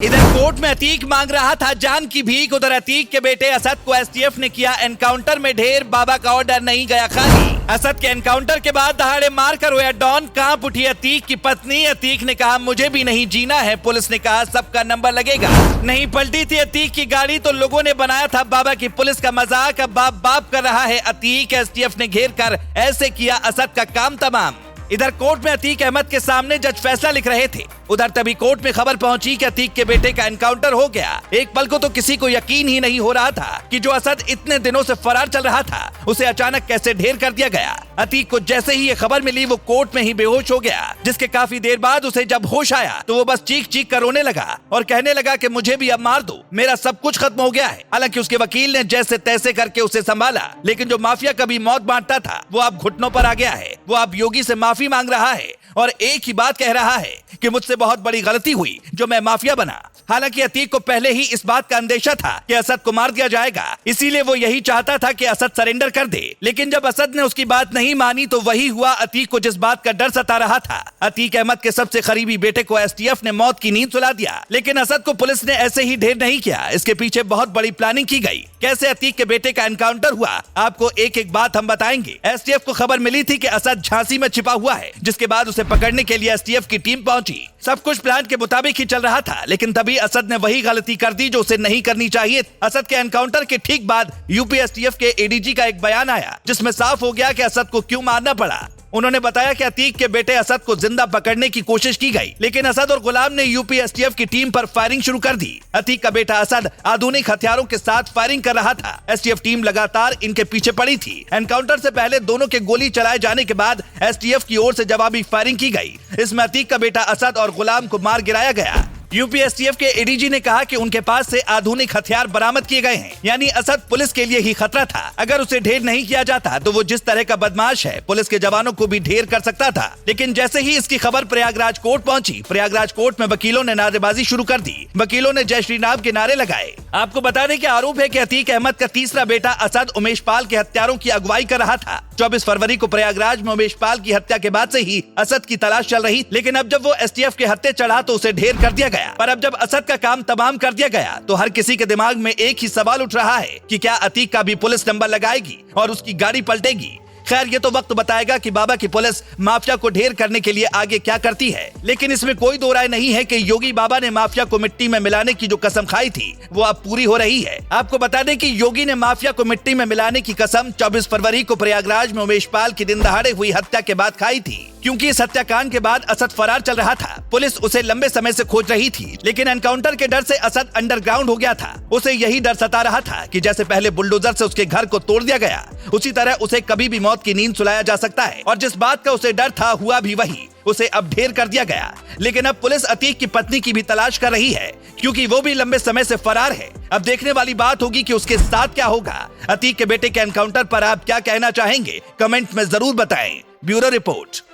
इधर कोर्ट में अतीक मांग रहा था जान की भीख। उधर अतीक के बेटे असद को एसटीएफ ने किया एनकाउंटर में ढेर। बाबा का ऑर्डर नहीं गया खाली। असद के एनकाउंटर के बाद दहाड़े मारकर रोया डॉन। कांप उठी अतीक की पत्नी। अतीक ने कहा मुझे भी नहीं जीना है। पुलिस ने कहा सबका नंबर लगेगा। नहीं पलटी थी अतीक की गाड़ी तो लोगों ने बनाया था बाबा की पुलिस का मजाक। अब बाप बाप कर रहा है अतीक। एसटीएफ ने घेर कर ऐसे किया असद का काम तमाम। इधर कोर्ट में अतीक अहमद के सामने जज फैसला लिख रहे थे। उधर तभी कोर्ट में खबर पहुंची कि अतीक के बेटे का एनकाउंटर हो गया। एक पल को तो किसी को यकीन ही नहीं हो रहा था कि जो असद इतने दिनों से फरार चल रहा था उसे अचानक कैसे ढेर कर दिया गया। अतीक को जैसे ही ये खबर मिली वो कोर्ट में ही बेहोश हो गया, जिसके काफी देर बाद उसे जब होश आया तो वो बस चीख चीख कर रोने लगा और कहने लगा कि मुझे भी अब मार दो, मेरा सब कुछ खत्म हो गया है। हालांकि उसके वकील ने जैसे तैसे करके उसे संभाला, लेकिन जो माफिया कभी मौत बांटता था वो अब घुटनों पर आ गया है। वो अब योगी से माफी मांग रहा है और एक ही बात कह रहा है कि मुझसे बहुत बड़ी गलती हुई जो मैं माफिया बना। हालांकि अतीक को पहले ही इस बात का अंदेशा था कि असद को मार दिया जाएगा, इसीलिए वो यही चाहता था कि असद सरेंडर कर दे। लेकिन जब असद ने उसकी बात नहीं मानी तो वही हुआ अतीक को जिस बात का डर सता रहा था। अतीक अहमद के सबसे करीबी बेटे को एसटीएफ ने मौत की नींद सुला दिया। लेकिन असद को पुलिस ने ऐसे ही ढेर नहीं किया, इसके पीछे बहुत बड़ी प्लानिंग की गई। कैसे अतीक के बेटे का एनकाउंटर हुआ आपको एक एक बात हम बताएंगे। एसटीएफ को खबर मिली थी कि असद झांसी में छिपा हुआ है, जिसके बाद उसे पकड़ने के लिए एसटीएफ की टीम पहुंची। सब कुछ प्लान के मुताबिक ही चल रहा था, लेकिन तभी असद ने वही गलती कर दी जो उसे नहीं करनी चाहिए। असद के एनकाउंटर के ठीक बाद यूपी एसटीएफ के एडीजी का एक बयान आया, जिसमें साफ हो गया कि असद को क्यों मारना पड़ा। उन्होंने बताया कि अतीक के बेटे असद को जिंदा पकड़ने की कोशिश की गई, लेकिन असद और गुलाम ने यूपी एसटीएफ की टीम पर फायरिंग शुरू कर दी। अतीक का बेटा असद आधुनिक हथियारों के साथ फायरिंग कर रहा था। एसटीएफ टीम लगातार इनके पीछे पड़ी थी। एनकाउंटर से पहले दोनों के गोली चलाए जाने के बाद एसटीएफ की ओर से जवाबी फायरिंग की गई। इसमें अतीक का बेटा असद और गुलाम को मार गिराया गया। यूपी एसटीएफ के एडीजी ने कहा कि उनके पास से आधुनिक हथियार बरामद किए गए हैं, यानी असद पुलिस के लिए ही खतरा था। अगर उसे ढेर नहीं किया जाता तो वो जिस तरह का बदमाश है पुलिस के जवानों को भी ढेर कर सकता था। लेकिन जैसे ही इसकी खबर प्रयागराज कोर्ट पहुंची, प्रयागराज कोर्ट में वकीलों ने नारेबाजी शुरू कर दी। वकीलों ने जय श्री राम के नारे लगाए। आपको बता दें कि आरोप है कि अतीक अहमद का तीसरा बेटा असद उमेश पाल के हत्यारों की अगुवाई कर रहा था। 24 फरवरी को प्रयागराज में उमेश पाल की हत्या के बाद से ही असद की तलाश चल रही, लेकिन अब जब वो एसटीएफ के हत्थे चढ़ा तो उसे ढेर कर दिया गया। पर अब जब असद का काम तमाम कर दिया गया तो हर किसी के दिमाग में एक ही सवाल उठ रहा है कि क्या अतीक का भी पुलिस नंबर लगाएगी और उसकी गाड़ी पलटेगी। खैर ये तो वक्त बताएगा कि बाबा की पुलिस माफिया को ढेर करने के लिए आगे क्या करती है। लेकिन इसमें कोई दो राय नहीं है कि योगी बाबा ने माफिया को मिट्टी में मिलाने की जो कसम खाई थी वो अब पूरी हो रही है। आपको बता दें कि योगी ने माफिया को मिट्टी में मिलाने की कसम 24 फरवरी को प्रयागराज में उमेश पाल की दिन दहाड़े हुई हत्या के बाद खाई थी। क्योंकि इस हत्याकांड के बाद असद फरार चल रहा था, पुलिस उसे लंबे समय से खोज रही थी। लेकिन एनकाउंटर के डर से असद अंडरग्राउंड हो गया था। उसे यही डर सता रहा था कि जैसे पहले बुलडोजर से उसके घर को तोड़ दिया गया, उसी तरह उसे कभी भी मौत की नींद सुलाया जा सकता है। और जिस बात का उसे डर था हुआ भी वही, उसे अब ढेर कर दिया गया। लेकिन अब पुलिस अतीक की पत्नी की भी तलाश कर रही है, क्योंकि वो भी लंबे समय से फरार है। अब देखने वाली बात होगी कि उसके साथ क्या होगा। अतीक के बेटे के एनकाउंटर पर आप क्या कहना चाहेंगे, कमेंट में जरूर बताएं। Bureau report.